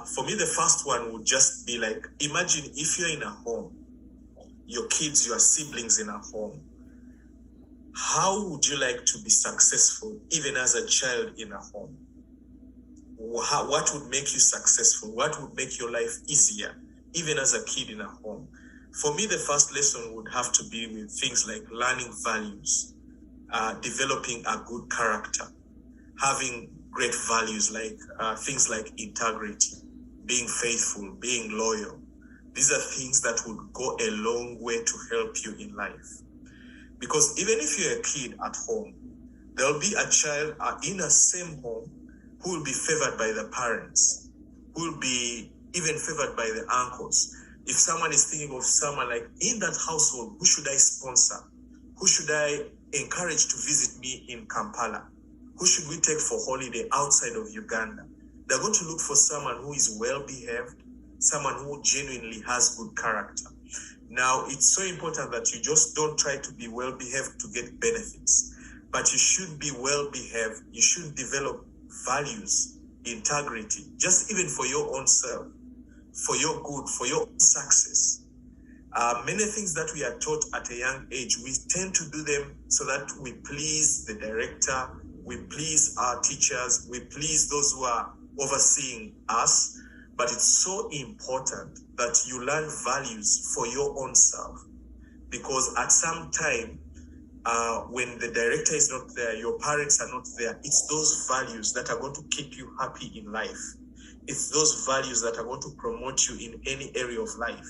For me, the first one would just be like, imagine if you're in a home, your kids, your siblings in a home. How would you like to be successful, even as a child in a home? What would make you successful? What would make your life easier, even as a kid in a home? For me, the first lesson would have to be with things like learning values, developing a good character, having great values like things like integrity, being faithful, being loyal. These are things that would go a long way to help you in life. Because even if you're a kid at home, there'll be a child in a same home who will be favored by the parents, who will be even favored by the uncles. If someone is thinking of someone like in that household, who should I sponsor? Who should I encourage to visit me in Kampala? Who should we take for holiday outside of Uganda? They're going to look for someone who is well-behaved, someone who genuinely has good character. Now, it's so important that you just don't try to be well-behaved to get benefits, but you should be well-behaved. You should develop values, integrity, just even for your own self, for your good, for your success. Many things that we are taught at a young age, we tend to do them so that we please the director, we please our teachers, we please those who are overseeing us. But it's so important that you learn values for your own self, because at some time, when the director is not there, your parents are not there, it's those values that are going to keep you happy in life. It's those values that are going to promote you in any area of life.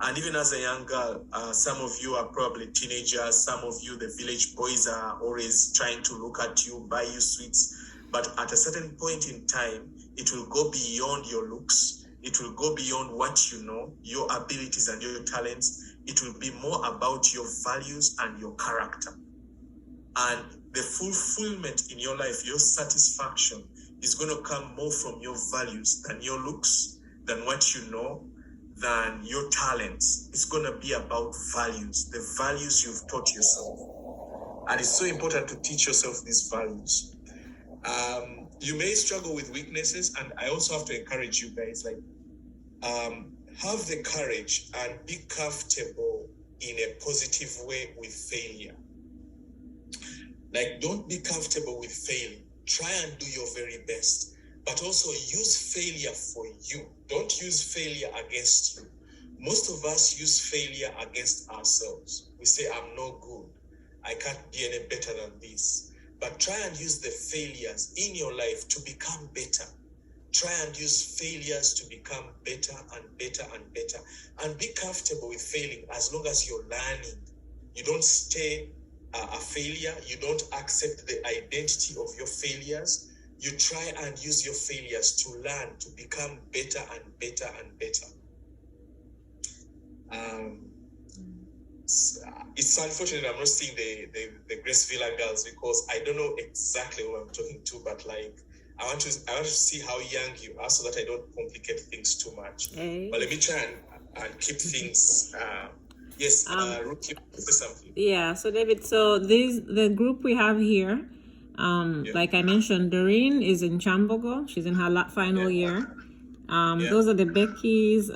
And even as a young girl, some of you are probably teenagers, some of you, the village boys, are always trying to look at you, buy you sweets. But at a certain point in time, it will go beyond your looks. It will go beyond what you know, your abilities and your talents. It will be more about your values and your character. And the fulfillment in your life, your satisfaction, is going to come more from your values than your looks, than what you know, than your talents. It's going to be about values, the values you've taught yourself. And it's so important to teach yourself these values. You may struggle with weaknesses, and I also have to encourage you guys, like, have the courage and be comfortable in a positive way with failure. Like, don't be comfortable with failing. Try and do your very best, but also use failure for you. Don't use failure against you. Most of us use failure against ourselves. We say, I'm no good. I can't be any better than this. But try and use the failures in your life to become better. Try and use failures to become better and better and better. And be comfortable with failing as long as you're learning. You don't stay a failure. You don't accept the identity of your failures. You try and use your failures to learn, to become better and better and better. It's unfortunate I'm not seeing the Grace Villa girls, because I don't know exactly who I'm talking to, but like I want to see how young you are so that I don't complicate things too much. Hey. But let me try and keep things. Yes, Ruth, you say something. Yeah. So David, the group we have here, like I mentioned, Doreen is in Chambogo. She's in her final year. Those are the Beckys.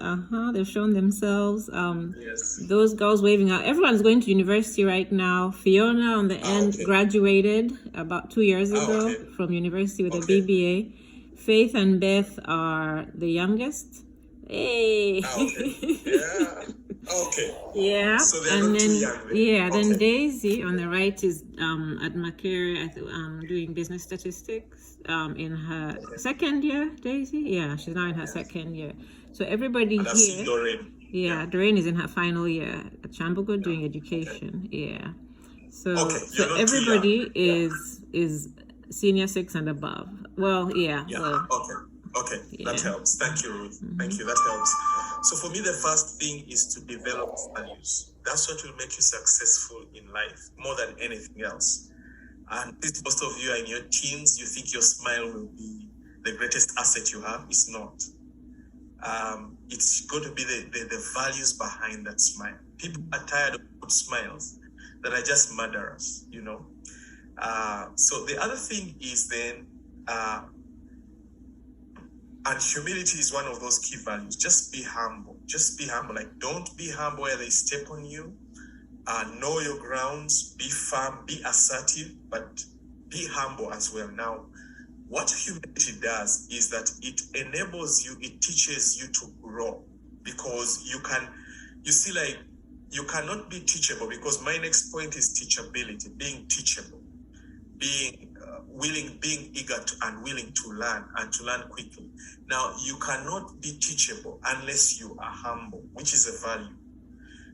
They've shown themselves. Yes. Those girls waving out. Everyone's going to university right now. Fiona on the end graduated about 2 years ago from university with a BBA. Faith and Beth are the youngest. Hey. Yeah. Okay. Yeah. So they're not too young. Yeah. Then Daisy on the right is at Macquarie doing business statistics. In her second year, Daisy. Yeah, she's now in her second year. So everybody here. Doreen. Yeah, Doreen is in her final year at Chambogo doing education. Yeah. So everybody is senior 6 and above. Well, yeah. Well, okay. Yeah. That helps. Thank you, Ruth. Mm-hmm. Thank you. That helps. So for me, the first thing is to develop values. That's what will make you successful in life more than anything else. And most of you are in your teens, you think your smile will be the greatest asset you have. It's not. It's going to be the values behind that smile. People are tired of good smiles that are just murderers, you know. So the other thing is then And humility is one of those key values. Just be humble. Just be humble. Like, don't be humble where they step on you. Know your grounds. Be firm. Be assertive. But be humble as well. Now, what humility does is that it enables you, it teaches you to grow. Because you see, like, you cannot be teachable, because my next point is teachability, being teachable, being willing, being eager to, and willing to learn, and to learn quickly. Now, you cannot be teachable unless you are humble, which is a value.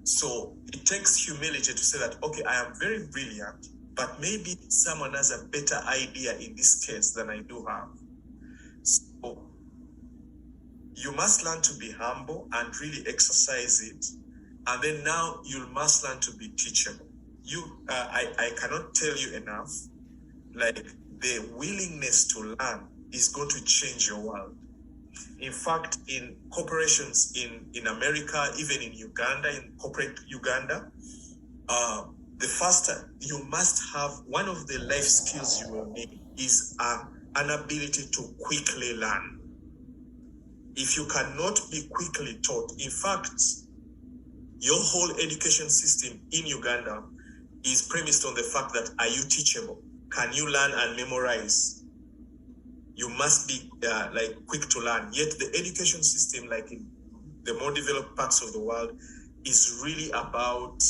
So it takes humility to say that, okay, I am very brilliant, but maybe someone has a better idea in this case than I do have. So you must learn to be humble and really exercise it. And then now you must learn to be teachable. I cannot tell you enough, like, the willingness to learn is going to change your world. In fact, in corporations in America, even in Uganda, in corporate Uganda, the first, you must have, one of the life skills you will need is an ability to quickly learn. If you cannot be quickly taught, in fact, your whole education system in Uganda is premised on the fact that, are you teachable? Can you learn and memorize? You must be quick to learn. Yet the education system, like in the more developed parts of the world, is really about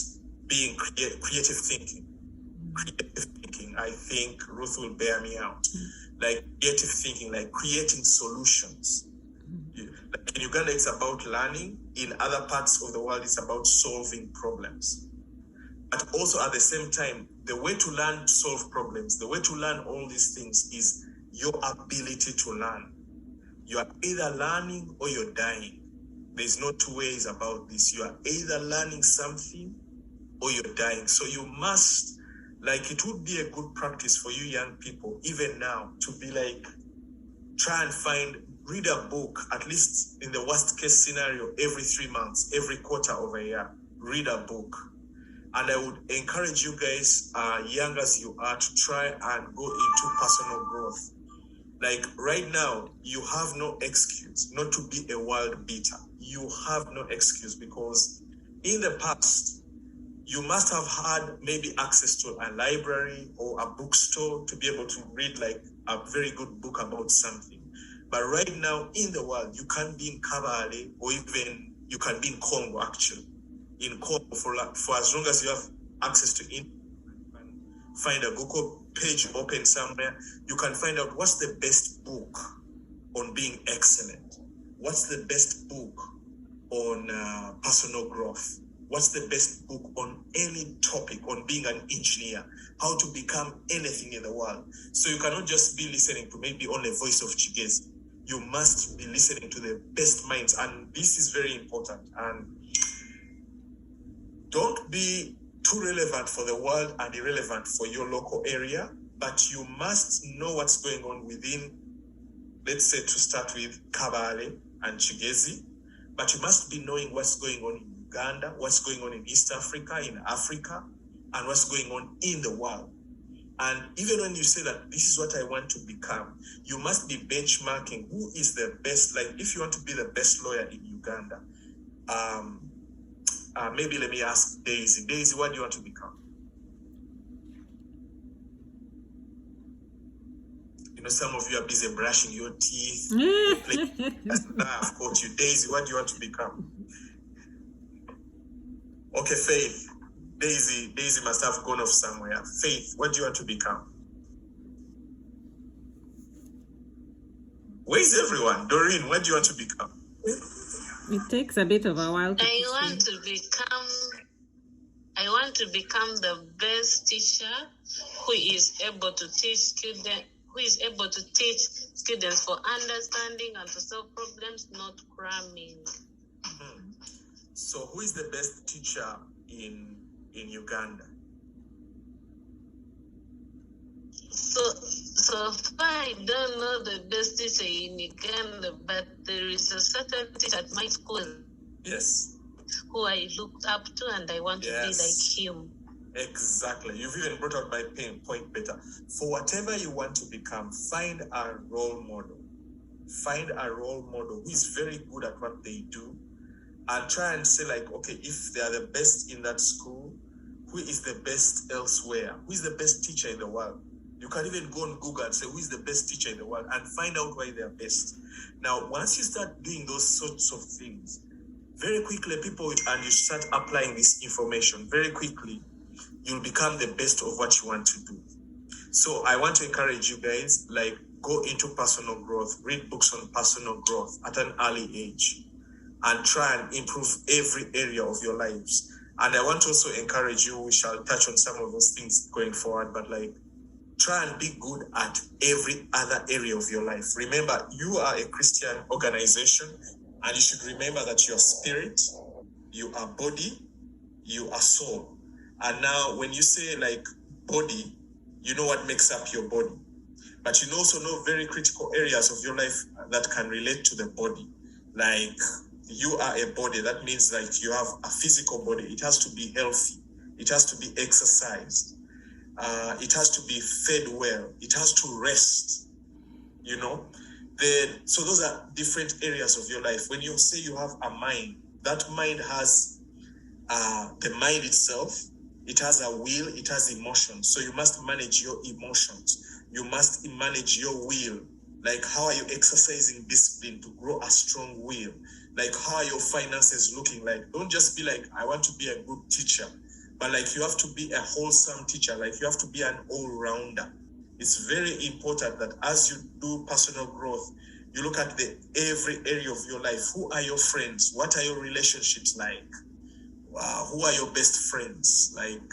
being creative thinking. Creative thinking, I think Ruth will bear me out. Like creative thinking, like creating solutions. Like in Uganda, it's about learning. In other parts of the world, it's about solving problems. But also at the same time, the way to learn to solve problems, the way to learn all these things is your ability to learn. You are either learning or you're dying. There's no two ways about this. You are either learning something or you're dying. So you must, like, it would be a good practice for you young people, even now, to be like, try and read a book, at least in the worst case scenario, every 3 months, every quarter of a year, read a book. And I would encourage you guys, young as you are, to try and go into personal growth. Like right now, you have no excuse not to be a world beater. You have no excuse, because in the past, you must have had maybe access to a library or a bookstore to be able to read like a very good book about something. But right now in the world, you can be in Kabale, or even you can be in Congo, actually. In Congo, for as long as you have access to it, find a Google page open somewhere, you can find out what's the best book on being excellent. What's the best book on personal growth? What's the best book on any topic, on being an engineer, how to become anything in the world? So you cannot just be listening to maybe only Voice of Chigezi. You must be listening to the best minds. And this is very important. And don't be too relevant for the world and irrelevant for your local area, but you must know what's going on within, let's say, to start with, Kabale and Chigezi, but you must be knowing what's going on in Uganda, what's going on in East Africa, in Africa, and what's going on in the world. And even when you say that this is what I want to become, you must be benchmarking who is the best. Like if you want to be the best lawyer in Uganda, maybe let me ask Daisy. Daisy, what do you want to become? You know, some of you are busy brushing your teeth. I've caught you. Daisy, what do you want to become? Okay, Faith. Daisy must have gone off somewhere. Faith, what do you want to become? Where is everyone? Doreen, what do you want to become? It takes a bit of a while to I want to become the best teacher who is able to teach students for understanding and to solve problems, not cramming. Mm-hmm. So who is the best teacher in Uganda? So far I don't know the best teacher in Uganda, but there is a certain teacher at my school. Yes. Who I looked up to and I want to be like him. Exactly. You've even brought out my point better. For whatever you want to become, find a role model. find a role model who is very good at what they do, and try and say like, okay, if they are the best in that school, who is the best elsewhere? Who is the best teacher in the world? You can even go on Google and say, who is the best teacher in the world, and find out why they are best. Now, once you start doing those sorts of things, very quickly, and you start applying this information, very quickly, you'll become the best of what you want to do. So I want to encourage you guys, like, go into personal growth, read books on personal growth at an early age, and try and improve every area of your lives. And I want to also encourage you, we shall touch on some of those things going forward, but like, try and be good at every other area of your life. Remember, you are a Christian organization, and you should remember that you are spirit, you are body, you are soul. And now when you say like body, you know what makes up your body. But you also know very critical areas of your life that can relate to the body. Like, you are a body. That means like you have a physical body. It has to be healthy. It has to be exercised. It has to be fed well. It has to rest. You know? So those are different areas of your life. When you say you have a mind, that mind has the mind itself. It has a will. It has emotions. So you must manage your emotions. You must manage your will. Like, how are you exercising discipline to grow a strong will? Like, how are your finances looking like? Don't just be like, I want to be a good teacher. But like, you have to be a wholesome teacher. Like, you have to be an all-rounder. It's very important that as you do personal growth, you look at every area of your life. Who are your friends? What are your relationships like? Who are your best friends? Like,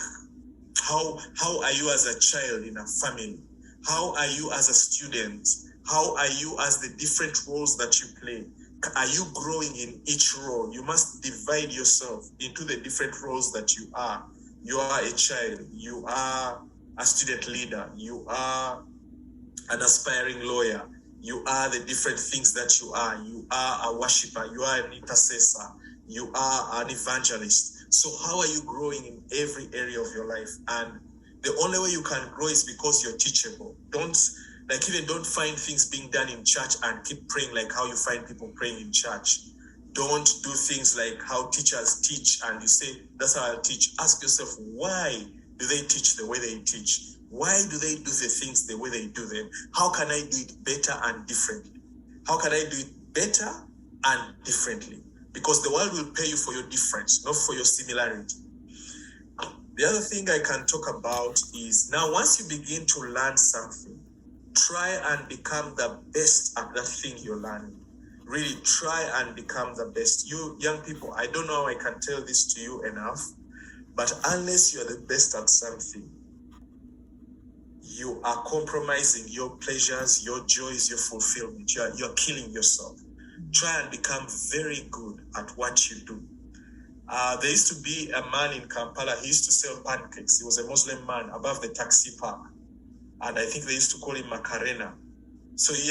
how are you as a child in a family? How are you as a student? How are you as the different roles that you play? Are you growing in each role? You must divide yourself into the different roles that you are. You are a child. You are a student leader. You are an aspiring lawyer. You are the different things that you are. You are a worshiper. You are an intercessor. You are an evangelist. So how are you growing in every area of your life? And the only way you can grow is because you're teachable. Don't find things being done in church and keep praying like how you find people praying in church. Don't do things like how teachers teach and you say, that's how I'll teach. Ask yourself, why do they teach the way they teach? Why do they do the things the way they do them? How can I do it better and differently? How can I do it better and differently? Because the world will pay you for your difference, not for your similarity. The other thing I can talk about is, now once you begin to learn something, try and become the best at that thing you're learning. Really try and become the best. You young people, I don't know how I can tell this to you enough, but unless you're the best at something, you are compromising your pleasures, your joys, your fulfillment. You're killing yourself. Try and become very good at what you do. There used to be a man in Kampala. He used to sell pancakes. He was a Muslim man above the taxi park. And I think they used to call him Macarena. So he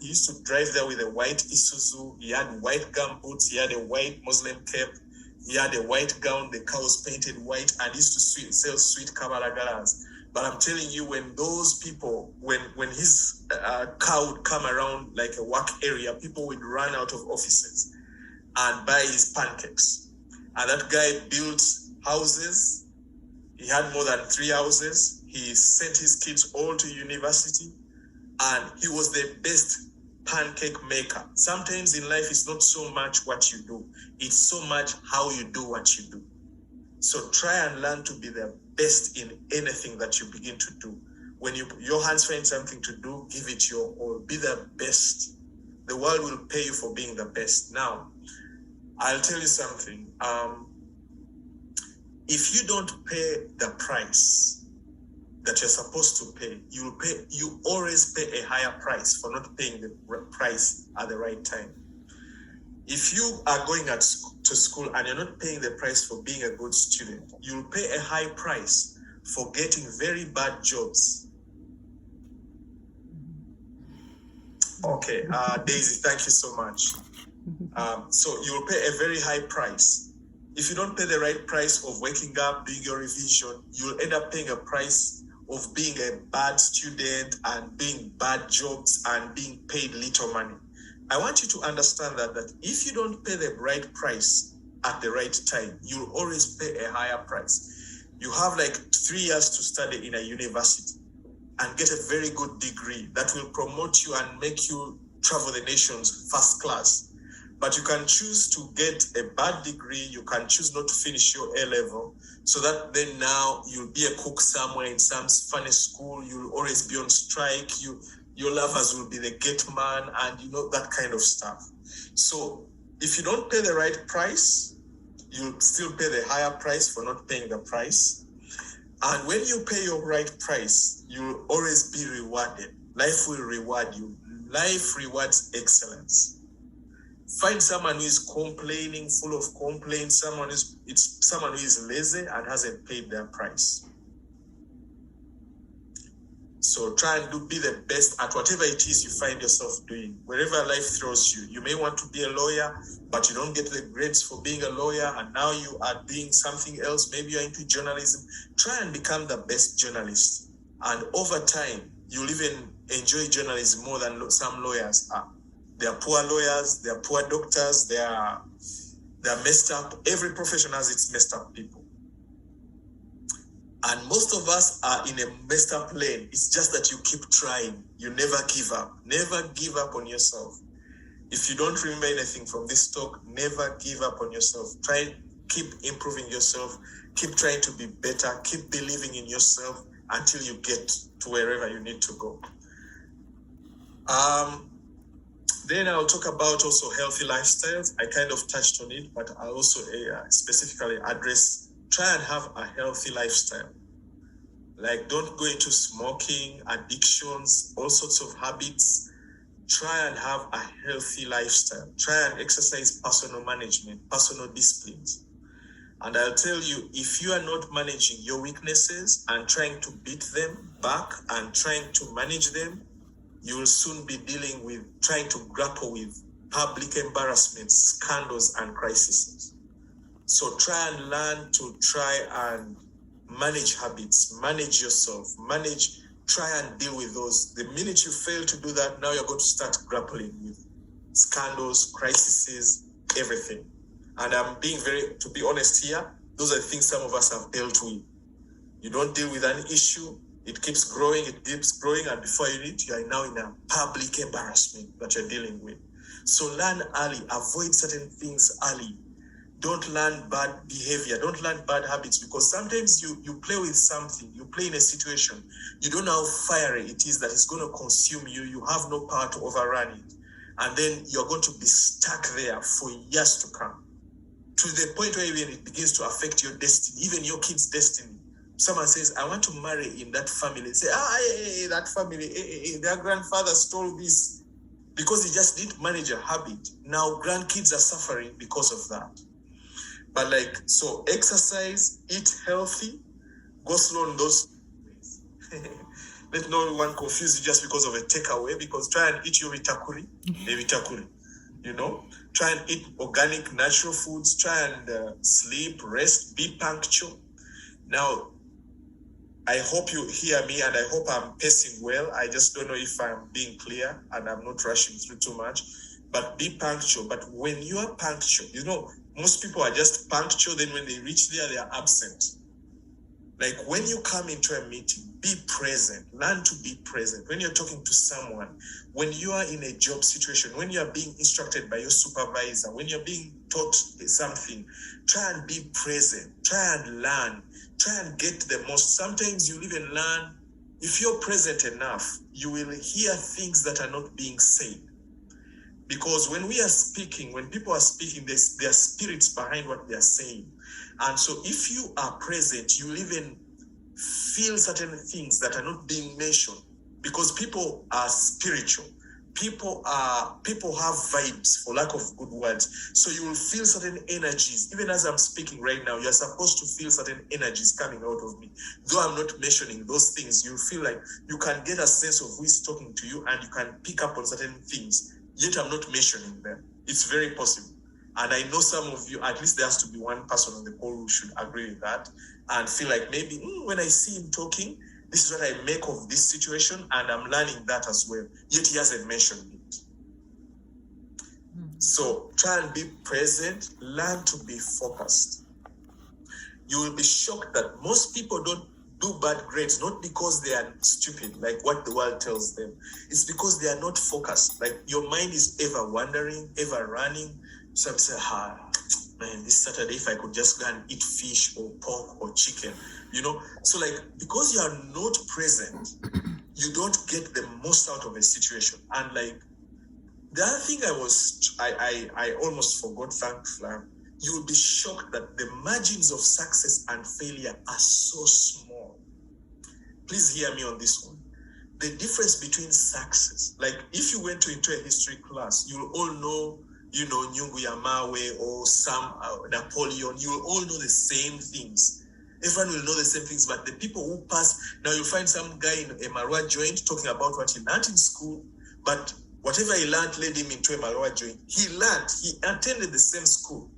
used to drive there with a white Isuzu. He had white gumboots. He had a white Muslim cap. He had a white gown. The car was painted white, and he used to sell sweet kabalagaras. But I'm telling you, when those people, when his car would come around like a work area, people would run out of offices and buy his pancakes. And that guy built houses. He had more than 3 houses. He sent his kids all to university, and he was the best pancake maker. Sometimes in life, it's not so much what you do. It's so much how you do what you do. So try and learn to be the best in anything that you begin to do. When your hands find something to do, give it your all. Be the best. The world will pay you for being the best. Now, I'll tell you something. If you don't pay the price that you're supposed to pay, you always pay a higher price for not paying the price at the right time. If you are going to school and you're not paying the price for being a good student, you'll pay a high price for getting very bad jobs. Okay, Daisy, thank you so much. So you'll pay a very high price. If you don't pay the right price of waking up, doing your revision, you'll end up paying a price of being a bad student and being bad jobs and being paid little money. I want you to understand that if you don't pay the right price at the right time, you'll always pay a higher price. You have like 3 years to study in a university and get a very good degree that will promote you and make you travel the nations first class. But you can choose to get a bad degree. You can choose not to finish your A-level, so that then now you'll be a cook somewhere in some funny school. You'll always be on strike. Your lovers will be the gate man, and that kind of stuff. So if you don't pay the right price, you'll still pay the higher price for not paying the price. And when you pay your right price, you'll always be rewarded. Life will reward you. Life rewards excellence. Find someone who is complaining, full of complaints, someone who is lazy and hasn't paid their price. So try and be the best at whatever it is you find yourself doing. Wherever life throws you, you may want to be a lawyer, but you don't get the grades for being a lawyer, and now you are doing something else. Maybe you're into journalism. Try and become the best journalist. And over time, you'll even enjoy journalism more than some lawyers are. They are poor lawyers, they are poor doctors, they are messed up. Every profession has its messed up people. And most of us are in a messed up lane. It's just that you keep trying. You never give up. Never give up on yourself. If you don't remember anything from this talk, never give up on yourself. Keep improving yourself. Keep trying to be better. Keep believing in yourself until you get to wherever you need to go. Then I'll talk about also healthy lifestyles. I kind of touched on it, but I'll also specifically address, try and have a healthy lifestyle. Like, don't go into smoking, addictions, all sorts of habits. Try and have a healthy lifestyle. Try and exercise personal management, personal disciplines. And I'll tell you, if you are not managing your weaknesses and trying to beat them back and trying to manage them, you will soon be trying to grapple with public embarrassments, scandals, and crises. So try and learn to try and manage habits, manage yourself, try and deal with those. The minute you fail to do that, now you're going to start grappling with scandals, crises, everything. And I'm being to be honest here, those are the things some of us have dealt with. You don't deal with an issue, it keeps growing, and before you know it, you are now in a public embarrassment that you're dealing with. So learn early, avoid certain things early. Don't learn bad behavior, don't learn bad habits, because sometimes you play with something, you play in a situation, you don't know how fiery it is that is going to consume you, you have no power to overrun it. And then you're going to be stuck there for years to come, to the point where even it begins to affect your destiny, even your kids' destiny. Someone says, I want to marry in that family. Say, that family, their grandfather stole this, because he just didn't manage a habit. Now grandkids are suffering because of that. But so exercise, eat healthy, go slow on those ways. Let no one confuse you just because of a takeaway, because try and eat your vitakuri, try and eat organic, natural foods, try and sleep, rest, be punctual. Now, I hope you hear me, and I hope I'm pacing well. I just don't know if I'm being clear and I'm not rushing through too much, but be punctual. But when you are punctual, most people are just punctual, then when they reach there, they are absent. Like when you come into a meeting, be present, learn to be present. When you're talking to someone, when you are in a job situation, when you are being instructed by your supervisor, when you're being taught something, try and be present, try and learn, try and get the most. Sometimes you'll even learn, if you're present enough, you will hear things that are not being said. Because when we are speaking, when people are speaking, there are spirits behind what they are saying. And so if you are present, you will even feel certain things that are not being mentioned, because people are spiritual. People have vibes, for lack of good words. So you will feel certain energies. Even as I'm speaking right now, you're supposed to feel certain energies coming out of me. Though I'm not mentioning those things, you feel like you can get a sense of who is talking to you, and you can pick up on certain things. Yet I'm not mentioning them. It's very possible. And I know some of you, at least there has to be one person on the call who should agree with that and feel like maybe when I see him talking, This is what I make of this situation, and I'm learning that as well. Yet he hasn't mentioned it. So try and be present, learn to be focused. You will be shocked that most people don't do bad grades, not because they are stupid, like what the world tells them. It's because they are not focused. Like your mind is ever wandering, ever running. Some say, man, this Saturday, if I could just go and eat fish or pork or chicken, So like, because you are not present, you don't get the most out of a situation. And like, the other thing I almost forgot, thankfully, you will be shocked that the margins of success and failure are so small. Please hear me on this one. The difference between success, like if you went into a history class, you'll all know, Nyungu Yamawe or some Napoleon, you'll all know the same things. Everyone will know the same things, but the people who pass, now you'll find some guy in a Marwa joint talking about what he learned in school, but whatever he learned led him into a Marwa joint. He attended the same school,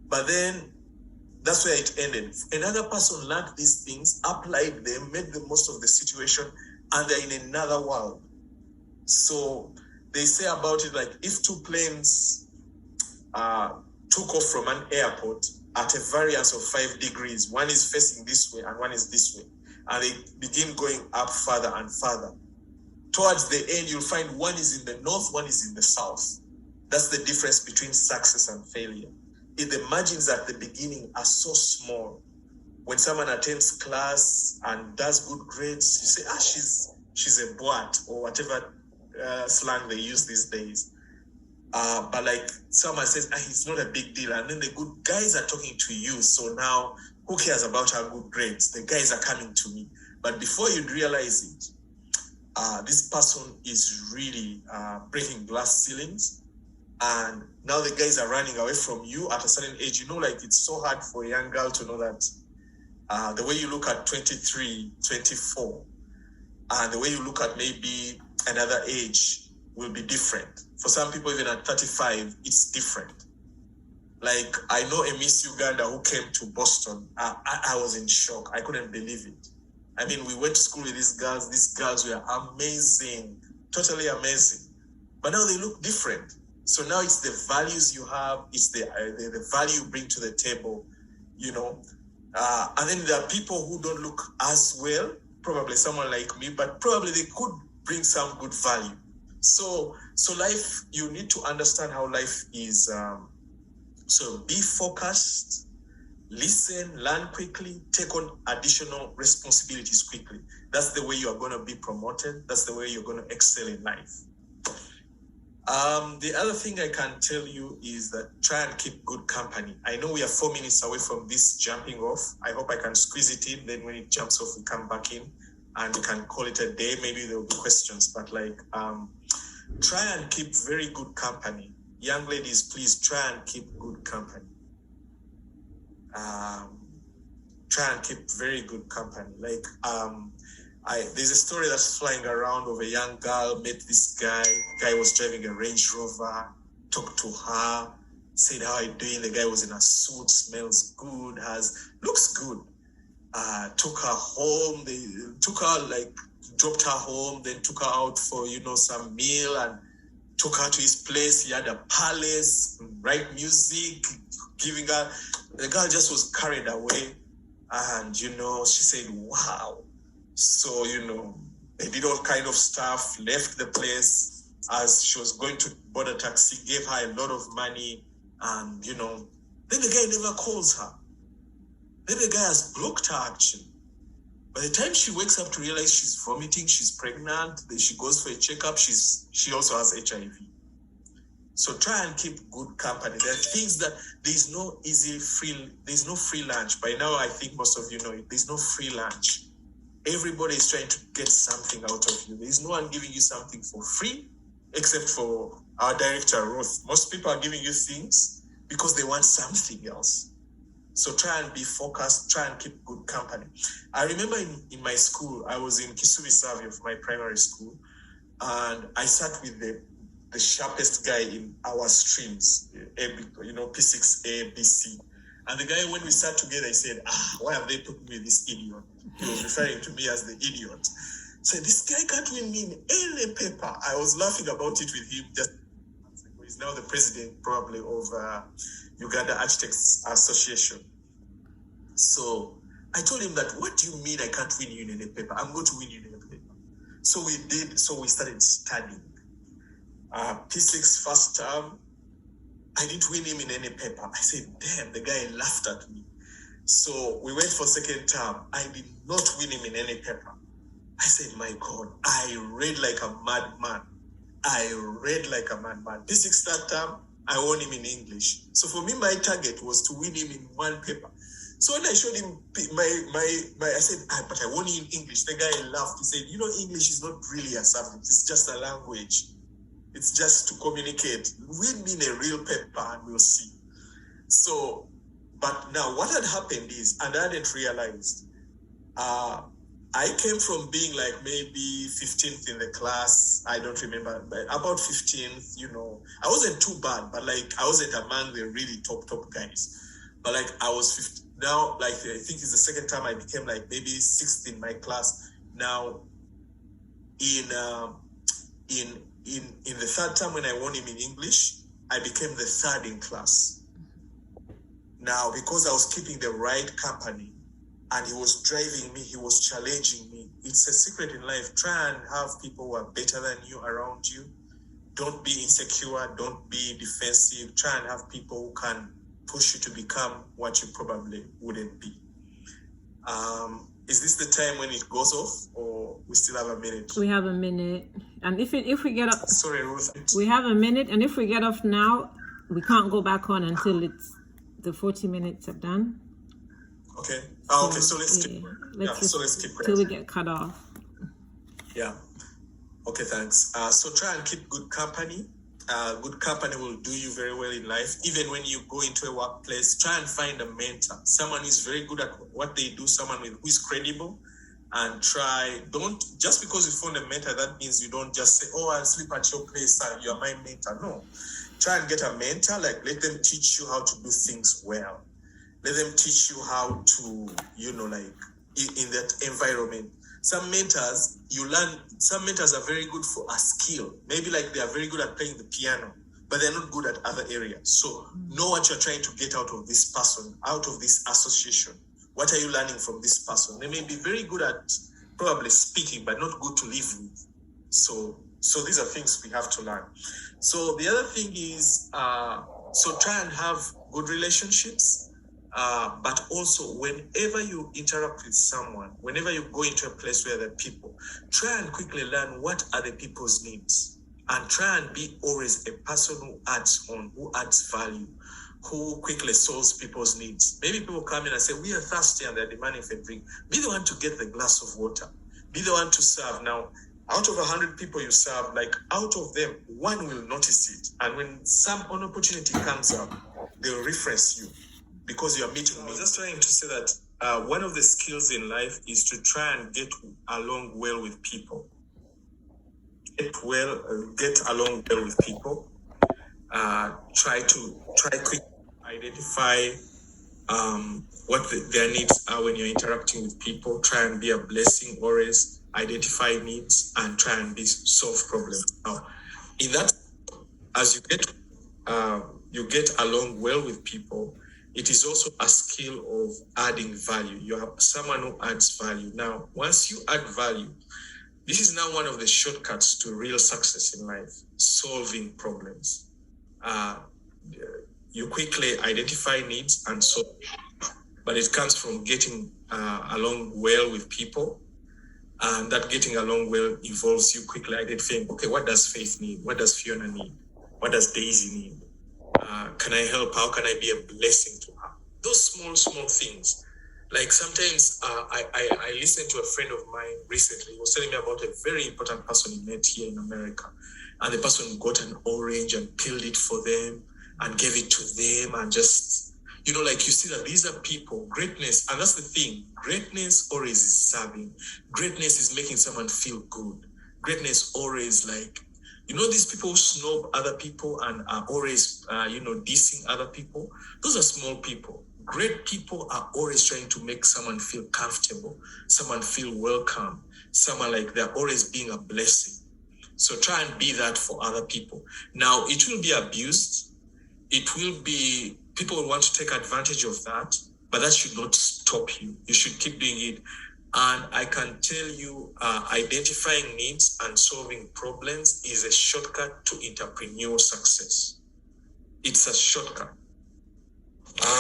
but then that's where it ended. Another person learned these things, applied them, made the most of the situation, and they're in another world. So they say about it like if two planes took off from an airport at a variance of 5 degrees, one is facing this way and one is this way, and they begin going up further and further. Towards the end, you'll find one is in the north, one is in the south. That's the difference between success and failure. The margins at the beginning are so small. When someone attends class and does good grades, you say, she's a boat, or whatever slang they use these days. But like someone says, it's not a big deal. And then the good guys are talking to you. So now who cares about our good grades? The guys are coming to me. But before you'd realize it, this person is really breaking glass ceilings. And now the guys are running away from you at a certain age. Like it's so hard for a young girl to know that the way you look at 23, 24, and the way you look at maybe another age will be different. For some people, even at 35, it's different. Like, I know a Miss Uganda who came to Boston. I was in shock. I couldn't believe it. I mean, we went to school with these girls. These girls were amazing, totally amazing. But now they look different. So now it's the values you have, it's the value you bring to the table, And then there are people who don't look as well, probably someone like me, but probably they could bring some good value. So life, you need to understand how life is. So be focused, listen, learn quickly, take on additional responsibilities quickly. That's the way you are going to be promoted. That's the way you're going to excel in life. The other thing I can tell you is that try and keep good company. I know we are 4 minutes away from this jumping off. I hope I can squeeze it in. Then when it jumps off, we come back in and we can call it a day. Maybe there will be questions, but try and keep very good company. Young ladies, please try and keep good company. Try and keep very good company. There's a story that's flying around of a young girl met this guy. Guy was driving a Range Rover, talked to her, said, how are you doing? The guy was in a suit, smells good, looks good. Took her home. They took her, dropped her home, then took her out for, some meal and took her to his place. He had a palace, write music, giving her. The girl just was carried away. And, she said, wow. So, they did all kind of stuff, left the place. As she was going to board a taxi, gave her a lot of money. And, then the guy never calls her. Then the guy has blocked her, actually. By the time she wakes up to realize she's vomiting, she's pregnant, then she goes for a checkup, she also has HIV. So try and keep good company. There are things that there's no free lunch. By now, I think most of you know it. There's no free lunch. Everybody is trying to get something out of you. There's no one giving you something for free, except for our director, Ruth. Most people are giving you things because they want something else. So try and be focused, try and keep good company. I remember in my school, I was in Kisakye for my primary school, and I sat with the sharpest guy in our streams, P6A, BC. And the guy, when we sat together, he said, why have they put me with this idiot? He was referring to me as the idiot. So this guy can't win me in any paper. I was laughing about it with him. Just he's now the president probably of Uganda Architects Association. So I told him that, what do you mean I can't win you in any paper? I'm going to win you in any paper. So we did. So we started studying. P6 first term, I didn't win him in any paper. I said, damn, the guy laughed at me. So we went for second term. I did not win him in any paper. I said, my God, I read like a madman. P6 third term, I won him in English. So for me, my target was to win him in one paper. So when I showed him I said, but I won you in English. The guy laughed. He said, English is not really a subject. It's just a language. It's just to communicate. Win me in a real paper and we'll see. So, but now what had happened is, and I hadn't realized, I came from being like maybe 15th in the class. I don't remember, but about 15th, I wasn't too bad, but like I wasn't among the really top guys. But like I was 15. Now, like I think it's the second time I became like maybe 6th in my class. Now, in the third time when I won him in English, I became the third in class. Now, because I was keeping the right company and he was driving me, he was challenging me. It's a secret in life. Try and have people who are better than you around you. Don't be insecure. Don't be defensive. Try and have people who can push you to become what you probably wouldn't be. Is this the time when it goes off, or we still have a minute? We have a minute, and if we get off, sorry, Ruth. We have a minute, and if we get off now, we can't go back on until the 40 minutes are done. Okay. Okay. So let's skip. Let's keep till we get cut off. Yeah. Okay. Thanks. So try and keep good company. Good company will do you very well in life. Even when you go into a workplace, try and find a mentor, someone who is very good at what they do, someone who is credible, and don't, just because you found a mentor, that means you don't just say, oh, I'll sleep at your place and you're my mentor. No, try and get a mentor, like let them teach you how to do things well. Let them teach you how to, like in that environment. Some mentors are very good for a skill. Maybe like they are very good at playing the piano, but they're not good at other areas. So know what you're trying to get out of this person, out of this association. What are you learning from this person? They may be very good at probably speaking, but not good to live with. So these are things we have to learn. So the other thing is, so try and have good relationships. But also, whenever you interact with someone, whenever you go into a place where there are people, try and quickly learn what are the people's needs, and try and be always a person who adds value, who quickly solves people's needs. Maybe people come in and say, we are thirsty and they're demanding for a drink. Be the one to get the glass of water. Be the one to serve. Now, out of 100 people you serve, like out of them, one will notice it. And when an opportunity comes up, they'll reference you, because you are meeting. I was just trying to say that one of the skills in life is to try and get along well with people. Get along well with people. Try quickly identify what their needs are when you're interacting with people. Try and be a blessing always. Identify needs and try and solve problems. Now, in that, as you get along well with people, it is also a skill of adding value. You have someone who adds value. Now, once you add value, this is now one of the shortcuts to real success in life, solving problems. You quickly identify needs and solve, but it comes from getting along well with people. And that getting along well involves you quickly identifying, okay, what does Faith need? What does Fiona need? What does Daisy need? Can I help? How can I be a blessing to her? Those small things. Like sometimes I listened to a friend of mine recently. He was telling me about a very important person he met here in America. And the person got an orange and peeled it for them and gave it to them, and just, like you see that these are people, greatness. And that's the thing. Greatness always is serving. Greatness is making someone feel good. Greatness always these people who snob other people and are always, dissing other people. Those are small people. Great people are always trying to make someone feel comfortable, someone feel welcome, someone like they're always being a blessing. So try and be that for other people. Now, it will be abused. It will be, people will want to take advantage of that, but that should not stop you. You should keep doing it. And I can tell you, identifying needs and solving problems is a shortcut to entrepreneurial success. It's a shortcut.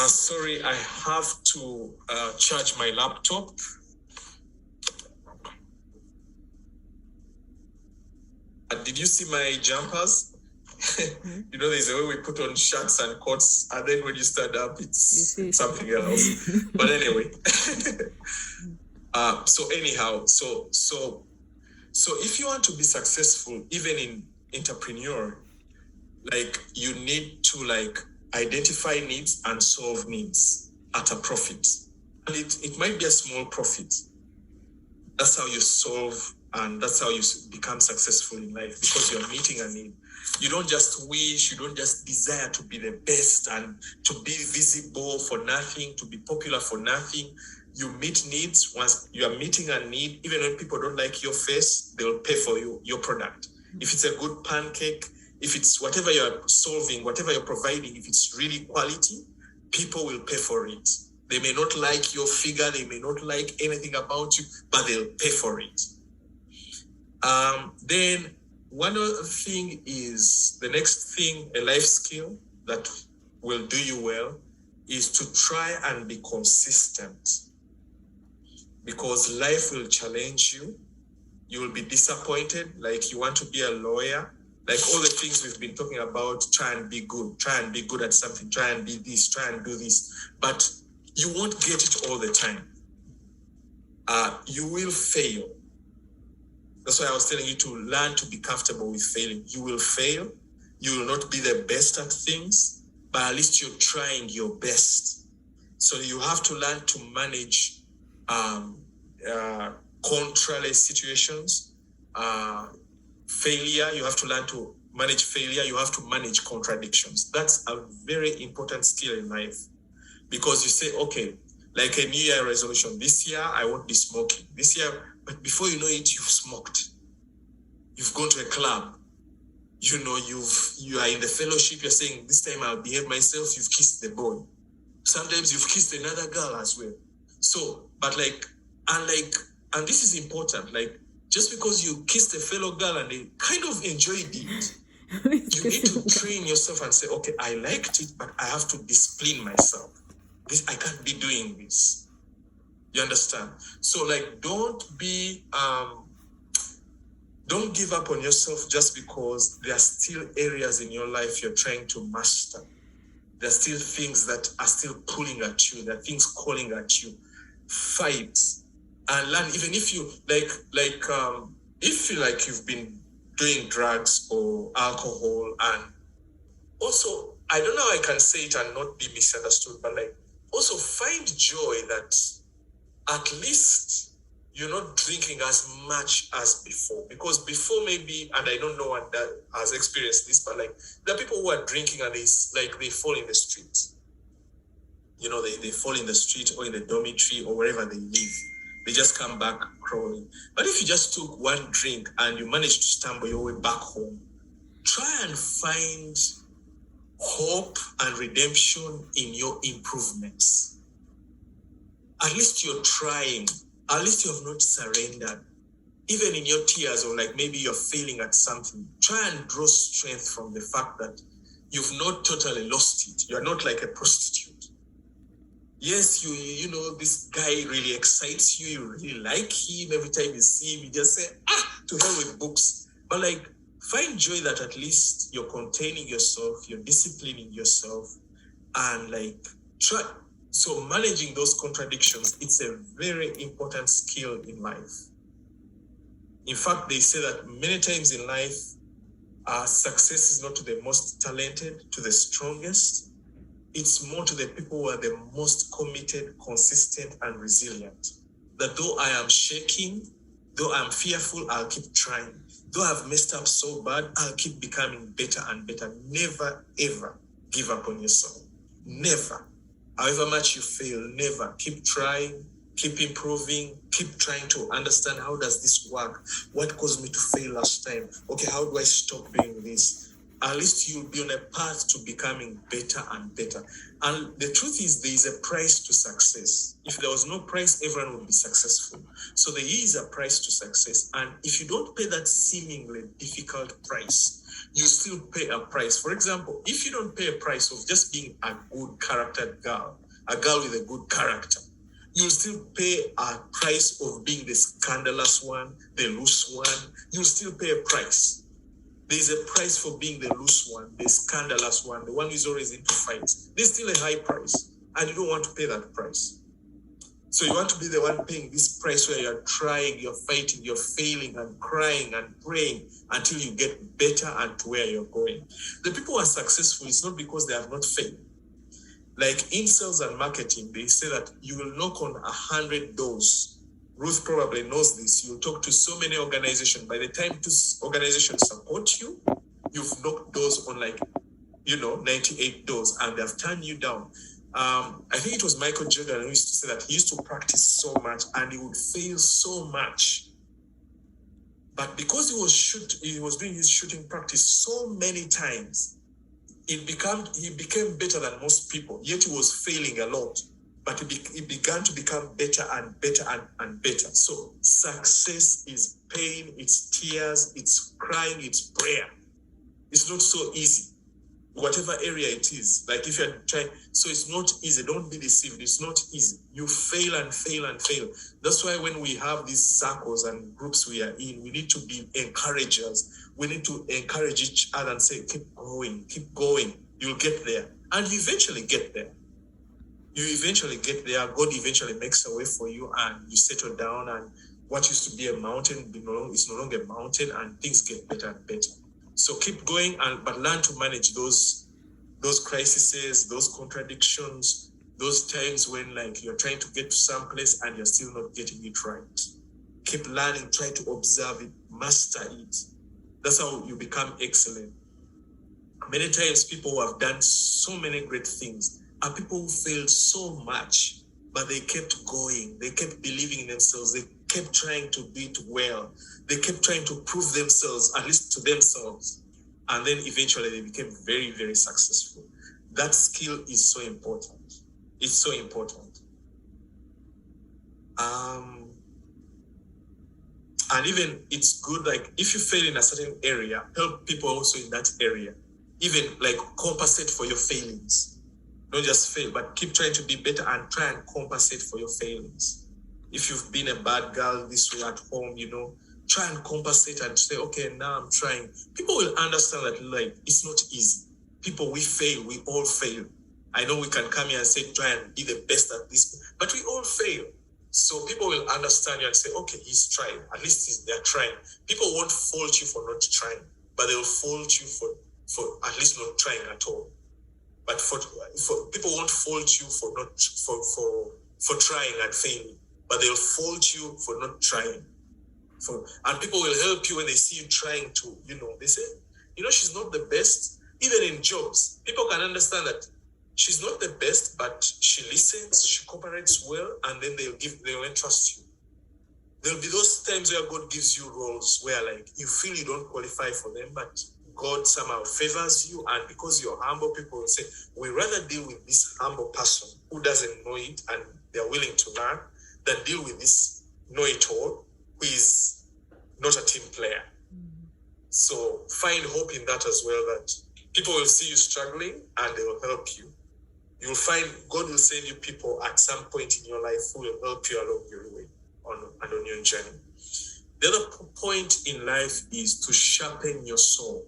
Sorry, I have to charge my laptop. Did you see my jumpers? You know, there's a way we put on shirts and coats, and then when you stand up, it's something else. But anyway, so if you want to be successful, even in entrepreneur, like you need to like identify needs and solve needs at a profit. And it might be a small profit. That's how you solve, and that's how you become successful in life, because you're meeting a need. You don't just wish, you don't just desire to be the best and to be visible for nothing, to be popular for nothing. You meet needs. Once you are meeting a need, even when people don't like your face, they'll pay for your product. If it's a good pancake, if it's whatever you're solving, whatever you're providing, if it's really quality, people will pay for it. They may not like your figure, they may not like anything about you, but they'll pay for it. Then one other thing is, the next thing, a life skill that will do you well, is to try and be consistent. Because life will challenge you. You will be disappointed, like you want to be a lawyer. Like all the things we've been talking about, try and be good at something, try and be this, try and do this. But you won't get it all the time. You will fail. That's why I was telling you to learn to be comfortable with failing. You will fail. You will not be the best at things, but at least you're trying your best. So you have to learn to manage contrary situations, failure. You have to learn to manage failure. You have to manage contradictions. That's a very important skill in life, because you say, okay, like a New Year resolution, this year I won't be smoking. This year, but before you know it, you've smoked. You've gone to a club. You know, you are in the fellowship. You're saying, this time I'll behave myself. You've kissed the boy. Sometimes you've kissed another girl as well. So, but and this is important. Like, just because you kissed a fellow girl and they kind of enjoyed it, you need to train yourself and say, okay, I liked it, but I have to discipline myself. I can't be doing this. You understand? So like, don't give up on yourself just because there are still areas in your life you're trying to master. There are still things that are still pulling at you. There are things calling at you. Fight and learn. Even if you if you like you've been doing drugs or alcohol, and also, I don't know how I can say it and not be misunderstood, but like, also find joy that at least you're not drinking as much as before. Because before, maybe, and I don't know one that has experienced this, but like, there are people who are drinking and they fall in the streets. You know, they fall in the street or in the dormitory or wherever they live. They just come back crawling. But if you just took one drink and you managed to stumble your way back home, try and find hope and redemption in your improvements. At least you're trying. At least you have not surrendered. Even in your tears, or like maybe you're failing at something, try and draw strength from the fact that you've not totally lost it. You're not like a prostitute. Yes, you know, this guy really excites you. You really like him. Every time you see him, you just say, to hell with books. But like, find joy that at least you're containing yourself, you're disciplining yourself, and like, try. So managing those contradictions, it's a very important skill in life. In fact, they say that many times in life, success is not to the most talented, to the strongest. It's more to the people who are the most committed, consistent, and resilient. That though I am shaking, though I'm fearful, I'll keep trying. Though I've messed up so bad, I'll keep becoming better and better. Never, ever give up on yourself. Never. However much you fail, never. Keep trying, keep improving, keep trying to understand, how does this work? What caused me to fail last time? Okay, how do I stop doing this? At least you'll be on a path to becoming better and better. And the truth is, there is a price to success. If there was no price, everyone would be successful. So there is a price to success. And if you don't pay that seemingly difficult price, you still pay a price. For example, if you don't pay a price of just being a good character girl, a girl with a good character, you'll still pay a price of being the scandalous one, the loose one. You'll still pay a price. There's a price for being the loose one, the scandalous one, the one who's always into fights. There's still a high price, and you don't want to pay that price. So you want to be the one paying this price where you're trying, you're fighting, you're failing and crying and praying until you get better and to where you're going. The people who are successful, it's not because they have not failed. Like in sales and marketing, they say that you will knock on 100 doors. Ruth probably knows this. You'll talk to so many organizations. By the time this organization support you, you've knocked doors on 98 doors, and they've turned you down. I think it was Michael Jordan who used to say that he used to practice so much and he would fail so much. But because he was doing his shooting practice so many times, he became better than most people. Yet he was failing a lot. But it began to become better and better and better. So success is pain, it's tears, it's crying, it's prayer. It's not so easy. Whatever area it is, like if you're trying, so it's not easy. Don't be deceived. It's not easy. You fail and fail and fail. That's why when we have these circles and groups we are in, we need to be encouragers. We need to encourage each other and say, keep going. You'll get there. And you eventually get there. You eventually get there. God eventually makes a way for you, and you settle down, and what used to be a mountain is no longer a mountain, and things get better and better. So keep going, but learn to manage those crises, those contradictions, those times when you're trying to get to some place and you're still not getting it right. Keep learning, try to observe it, master it. That's how you become excellent. Many times people who have done so many great things are people who failed so much, but they kept going. They kept believing in themselves. They kept trying to do it well. They kept trying to prove themselves, at least to themselves. And then eventually they became very, very successful. That skill is so important. It's so important. And even it's good, if you fail in a certain area, help people also in that area. Even compensate for your failings. Don't just fail, but keep trying to be better and try and compensate for your failings. If you've been a bad girl this way at home, try and compensate and say, okay, now I'm trying. People will understand that it's not easy. People, we fail. We all fail. I know we can come here and say, try and be the best at this, but we all fail. So people will understand you and say, okay, he's trying. At least they're trying. People won't fault you for not trying, but they'll fault you for at least not trying at all. But for people won't fault you for trying and failing, but they'll fault you for not trying. And people will help you when they see you trying to, they say, she's not the best. Even in jobs, people can understand that she's not the best, but she listens, she cooperates well, and then they'll entrust you. There'll be those times where God gives you roles where you feel you don't qualify for them, but God somehow favors you, and because you're humble, people will say, we rather deal with this humble person who doesn't know it and they're willing to learn than deal with this know-it-all who is not a team player. So find hope in that as well, that people will see you struggling and they will help you. You'll find God will send you people at some point in your life who will help you along your way on your journey. The other point in life is to sharpen your soul.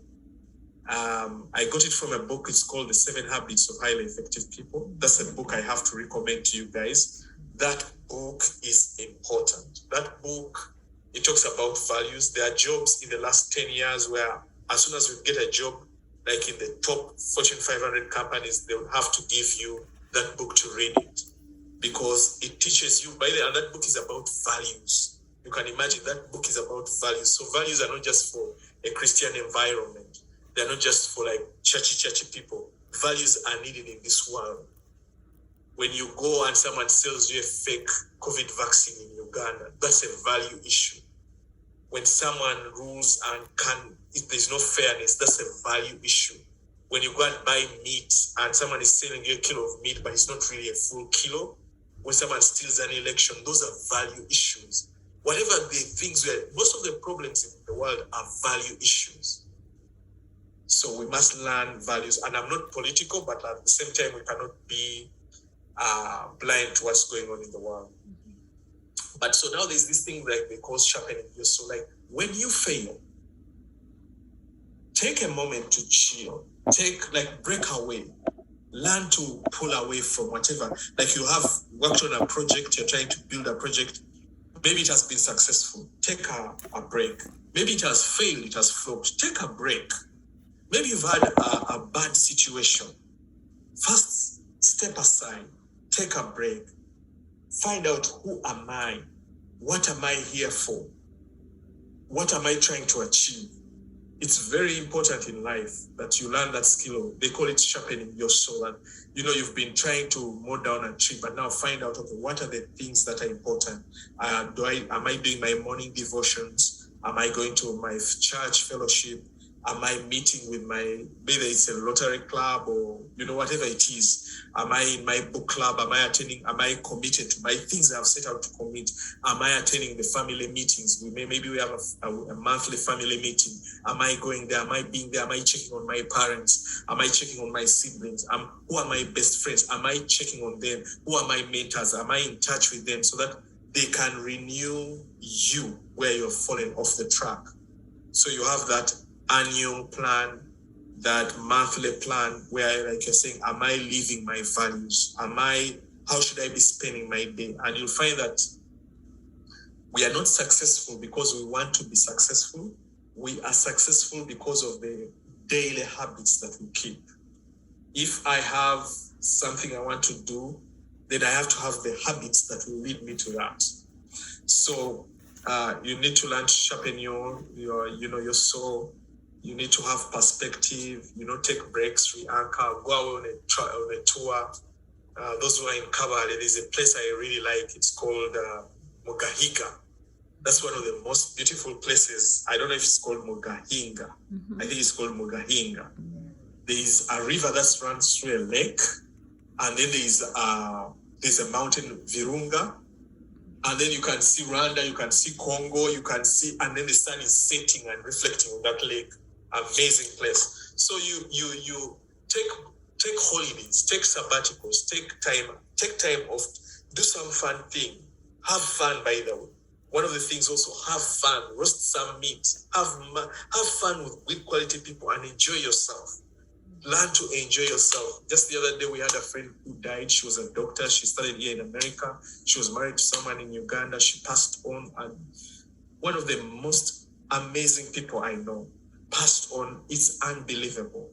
I got it from a book. It's called The 7 Habits of Highly Effective People. That's a book I have to recommend to you guys. That book is important. That book, it talks about values. There are jobs in the last 10 years where as soon as you get a job, like in the top Fortune 500 companies, they will have to give you that book to read it because it teaches you, and that book is about values. You can imagine that book is about values. So values are not just for a Christian environment. They're not just for churchy people. Values are needed in this world. When you go and someone sells you a fake COVID vaccine in Uganda, that's a value issue. When someone rules and if there's no fairness, that's a value issue. When you go and buy meat and someone is selling you a kilo of meat, but it's not really a full kilo, when someone steals an election, those are value issues. Whatever the things where most of the problems in the world are value issues. So we must learn values. And I'm not political, but at the same time, we cannot be blind to what's going on in the world. But so now there's this thing like they call sharpening your soul. Like when you fail, take a moment to chill. Break away. Learn to pull away from whatever. Like you have worked on a project, you're trying to build a project. Maybe it has been successful. Take a break. Maybe it has failed, it has flopped. Take a break. Maybe you've had a bad situation. First, step aside. Take a break. Find out, who am I? What am I here for? What am I trying to achieve? It's very important in life that you learn that skill. They call it sharpening your soul. And you've been trying to mow down a tree, but now find out, okay, what are the things that are important? Am I doing my morning devotions? Am I going to my church fellowship? Am I meeting with whether it's a Rotary Club or, whatever it is? Am I in my book club? Am I committed to my things I've set out to commit? Am I attending the family meetings? Maybe we have a monthly family meeting. Am I going there? Am I being there? Am I checking on my parents? Am I checking on my siblings? Who are my best friends? Am I checking on them? Who are my mentors? Am I in touch with them so that they can renew you where you're falling off the track? So you have that annual plan, that monthly plan where, like you're saying, am I living my values? How should I be spending my day? And you'll find that we are not successful because we want to be successful. We are successful because of the daily habits that we keep. If I have something I want to do, then I have to have the habits that will lead me to that. So you need to learn to sharpen your soul. You need to have perspective, take breaks, re-anchor, go out on a tour. Those who are in Kabale, there's a place I really like. It's called Mugahiga. That's one of the most beautiful places. I don't know if it's called Mugahinga. I think it's called Mugahinga. There's a river that runs through a lake, and then there's a mountain, Virunga, and then you can see Rwanda, you can see Congo, and then the sun is setting and reflecting on that lake. Amazing place. So you take holidays, take sabbaticals, take time off, do some fun thing. Have fun, by the way. One of the things also, have fun, roast some meat, have fun with quality people and enjoy yourself. Learn to enjoy yourself. Just the other day, we had a friend who died. She was a doctor. She studied here in America. She was married to someone in Uganda. She passed on. And one of the most amazing people I know passed on. It's unbelievable.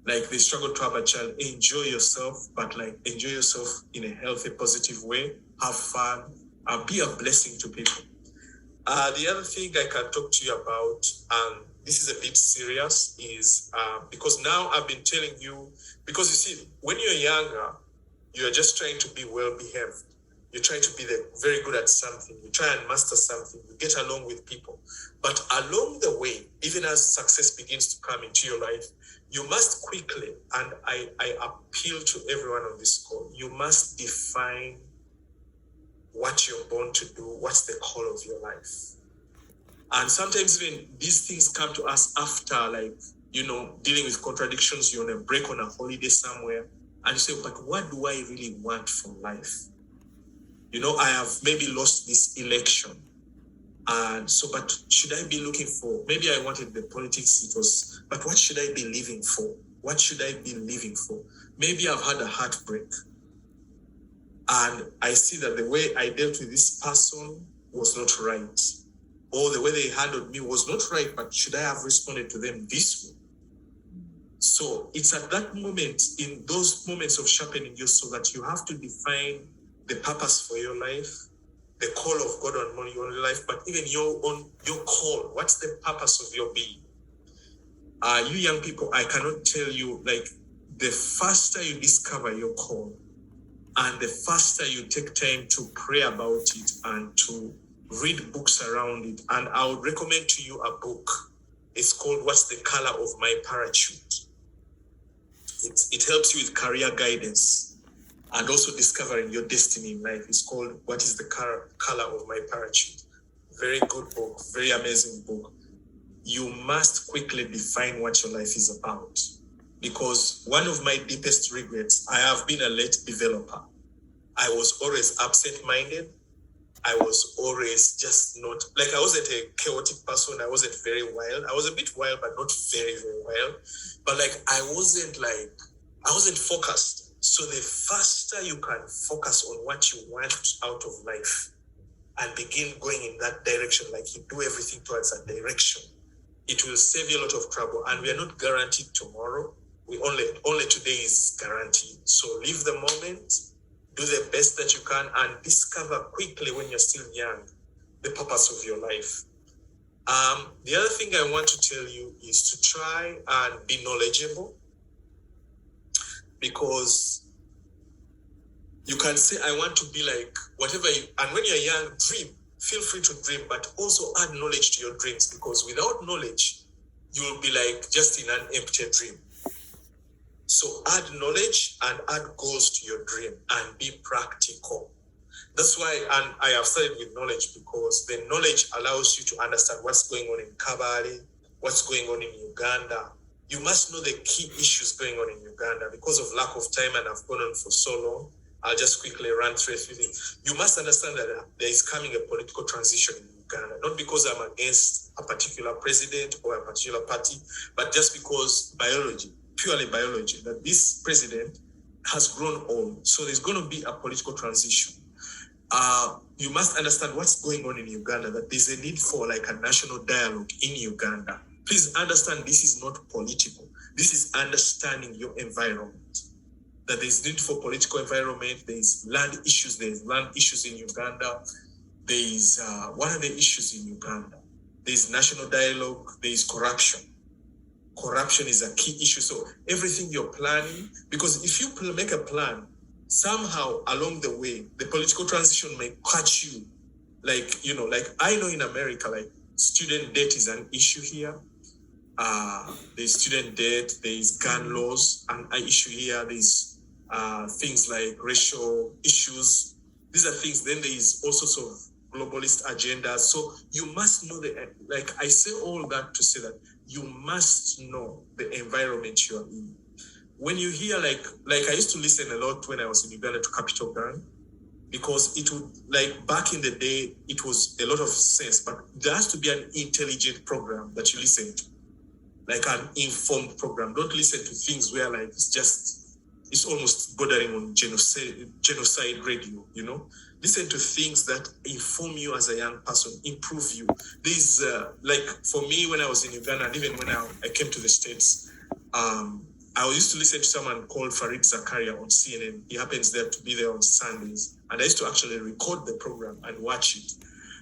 Like, they struggle to have a child. Enjoy yourself, but enjoy yourself in a healthy, positive way. Have fun. Be a blessing to people. The other thing I can talk to you about, and this is a bit serious, is because now I've been telling you, because you see, when you're younger, you're just trying to be well-behaved. You try to be very good at something. You try and master something. You get along with people. But along the way, even as success begins to come into your life, you must quickly, and I appeal to everyone on this call, you must define what you're born to do, what's the call of your life. And sometimes even these things come to us after, dealing with contradictions. You're on a break, on a holiday somewhere, and you say, but what do I really want from life? I have maybe lost this election. And so, but should I be looking for, maybe I wanted the politics, but what should I be living for? What should I be living for? Maybe I've had a heartbreak. And I see that the way I dealt with this person was not right. Or the way they handled me was not right, but should I have responded to them this way? So it's at that moment, in those moments of sharpening your soul, that you have to define the purpose for your life, the call of God on your life, but even your call. What's the purpose of your being? You young people, I cannot tell you, the faster you discover your call, And the faster you take time to pray about it and to read books around it. And I would recommend to you a book. It's called What's the Color of My Parachute? It helps you with career guidance and also discovering your destiny in life. It's called What is the Color of My Parachute? Very good book, very amazing book. You must quickly define what your life is about. Because one of my deepest regrets, I have been a late developer. I was always absent-minded. I was always just not, like I wasn't a chaotic person. I wasn't very wild. I was a bit wild, but not very, very wild. But like, I wasn't focused. So the faster you can focus on what you want out of life and begin going in that direction, like you do everything towards that direction, it will save you a lot of trouble. And we are not guaranteed tomorrow. We only today is guaranteed. So live the moment, do the best that you can, and discover quickly when you're still young the purpose of your life. The other thing I want to tell you is to try and be knowledgeable, because you can say, I want to be like whatever you, and when you're young, dream. Feel free to dream, but also add knowledge to your dreams, because without knowledge, you will be like just in an empty dream. So add knowledge and add goals to your dream and be practical. That's why, and I have started with knowledge, because the knowledge allows you to understand what's going on in Kabale, what's going on in Uganda. You must know the key issues going on in Uganda. Because of lack of time, and I've gone on for so long, I'll just quickly run through everything. You must understand that there is coming a political transition in Uganda, not because I'm against a particular president or a particular party, but just because purely biology, that this president has grown old. So there's going to be a political transition. You must understand what's going on in Uganda, that there's a need for like a national dialogue in Uganda. Please understand, this is not political. This is understanding your environment. That there's need for political environment. There's land issues. There's land issues in Uganda. There's, what are the issues in Uganda? There's national dialogue. There's corruption. Corruption is a key issue. So everything you're planning, because if you make a plan, somehow along the way, the political transition may catch you. Like, you know, like I know in America, like student debt is an issue here. There's student debt, there's gun laws, and an issue here. There's things like racial issues. These are things. Then there is all sorts of globalist agendas. So you must know like I say all that to say that you must know the environment you are in. When you hear like I used to listen a lot when I was in Uganda to Capital Gang, because it would, like back in the day, it was a lot of sense, but there has to be an intelligent program that you listen to, like an informed program. Don't listen to things where like it's almost bordering on genocide radio, you know. Listen to things that inform you as a young person, improve you. There's like for me when I was in Uganda, and even when I came to the States, I used to listen to someone called Farid Zakaria on CNN. He happens there to be there on Sundays. And I used to actually record the program and watch it.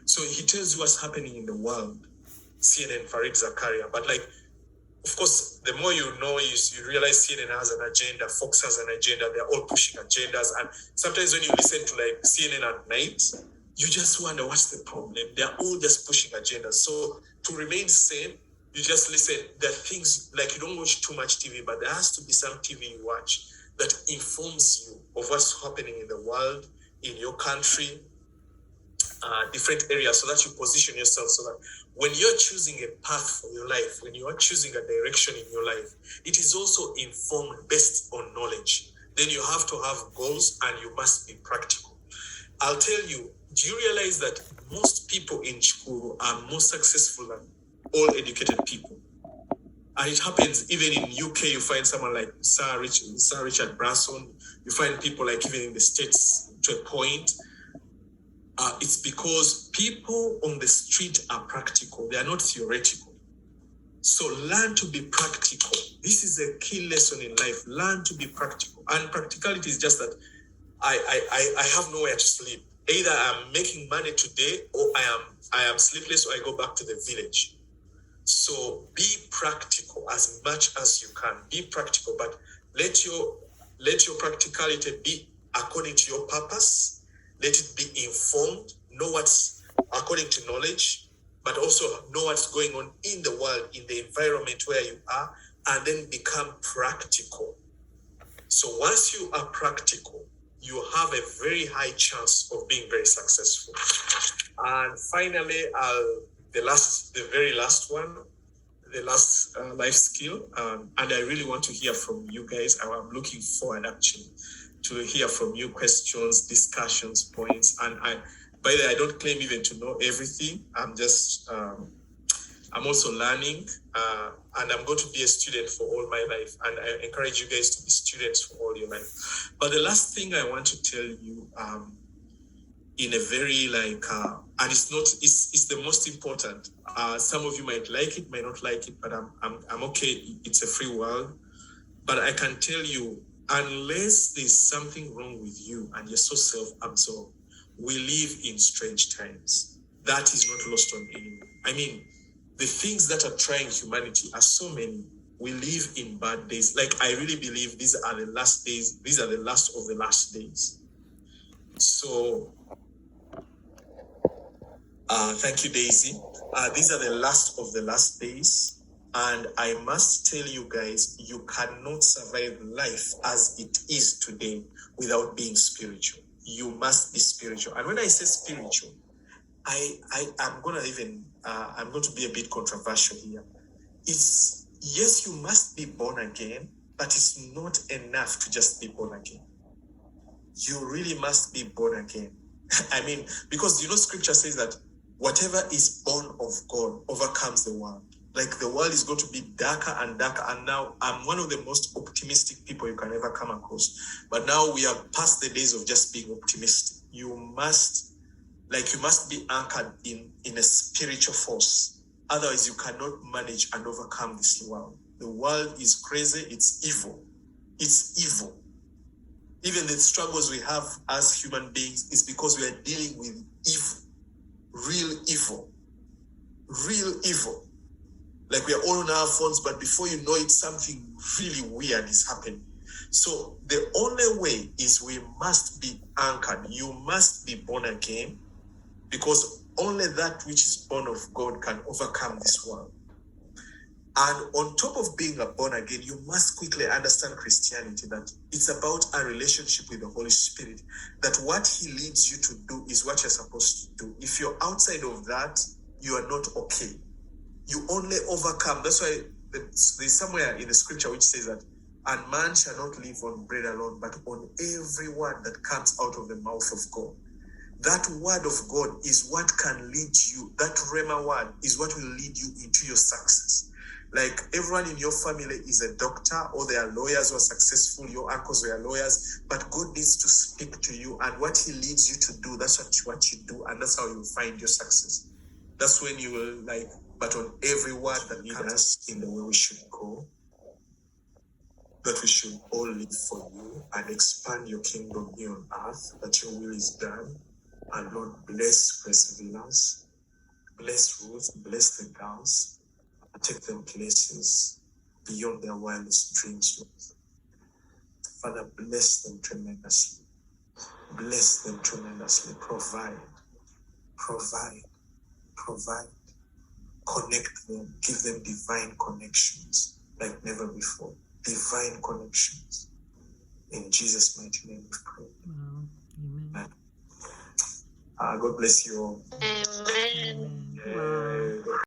So he tells you what's happening in the world, CNN, Farid Zakaria. But like, of course, the more you know, you realize CNN has an agenda, Fox has an agenda, they're all pushing agendas. And sometimes when you listen to like CNN at night, you just wonder what's the problem. They're all just pushing agendas. So to remain sane, you just listen. There are things like you don't watch too much TV, but there has to be some TV you watch that informs you of what's happening in the world, in your country, different areas, so that you position yourself so that when you're choosing a path for your life, when you are choosing a direction in your life, it is also informed based on knowledge. Then you have to have goals and you must be practical. I'll tell you, do you realize that most people in school are more successful than all educated people? And it happens even in UK. You find someone like Sir Richard Branson. You find people like even in the States to a point. It's because people on the street are practical. They are not theoretical. So learn to be practical. This is a key lesson in life. Learn to be practical. And practicality is just that I have nowhere to sleep. Either I'm making money today or I am sleepless or I go back to the village. So be practical as much as you can. Be practical, but let your practicality be according to your purpose. Let it be informed. Know what's according to knowledge, but also know what's going on in the world, in the environment where you are, and then become practical. So once you are practical, you have a very high chance of being very successful. And finally, the very last one, the last life skill, and I really want to hear from you guys. I'm looking forward actually to hear from you, questions, discussions, points. And by the way, I don't claim even to know everything. I'm just, I'm also learning, and I'm going to be a student for all my life. And I encourage you guys to be students for all your life. But the last thing I want to tell you, in a very and it's the most important. Some of you might like it, might not like it, but I'm okay. It's a free world. But I can tell you, unless there's something wrong with you and you're so self-absorbed, we live in strange times. That is not lost on anyone. I mean, the things that are trying humanity are so many. We live in bad days. Like, I really believe these are the last days. These are the last of the last days. So, thank you, Daisy. These are the last of the last days. And I must tell you guys, you cannot survive life as it is today without being spiritual. You must be spiritual. And when I say spiritual, I'm going to be a bit controversial here. It's, yes, you must be born again, but it's not enough to just be born again. You really must be born again. I mean, because scripture says that whatever is born of God overcomes the world. Like, the world is going to be darker and darker. And now I'm one of the most optimistic people you can ever come across. But now we are past the days of just being optimistic. You must be anchored in a spiritual force. Otherwise, you cannot manage and overcome this world. The world is crazy. It's evil. It's evil. Even the struggles we have as human beings is because we are dealing with evil. Real evil. Real evil. Like, we are all on our phones, but before you know it, something really weird is happening. So the only way is we must be anchored. You must be born again, because only that which is born of God can overcome this world. And on top of being born again, you must quickly understand Christianity, that it's about a relationship with the Holy Spirit, that what he leads you to do is what you're supposed to do. If you're outside of that, you are not okay. You only overcome. That's why there's somewhere in the scripture which says that, and man shall not live on bread alone, but on every word that comes out of the mouth of God. That word of God is what can lead you. That Rhema word is what will lead you into your success. Like, everyone in your family is a doctor, or they are lawyers who are successful. Your uncles were lawyers, but God needs to speak to you, and what he leads you to do, that's what you do, and that's how you find your success. That's when you will but on every word that leads us in the way we should go, that we should all live for you and expand your kingdom here on earth, that your will is done. And Lord, bless Perseverance, bless Ruth, bless the girls, and take them places beyond their wildest dreams, Lord. Father, bless them tremendously. Bless them tremendously. Provide. Connect them. Give them divine connections like never before. Divine connections. In Jesus' mighty name we pray. Amen. God bless you all. Amen. Wow.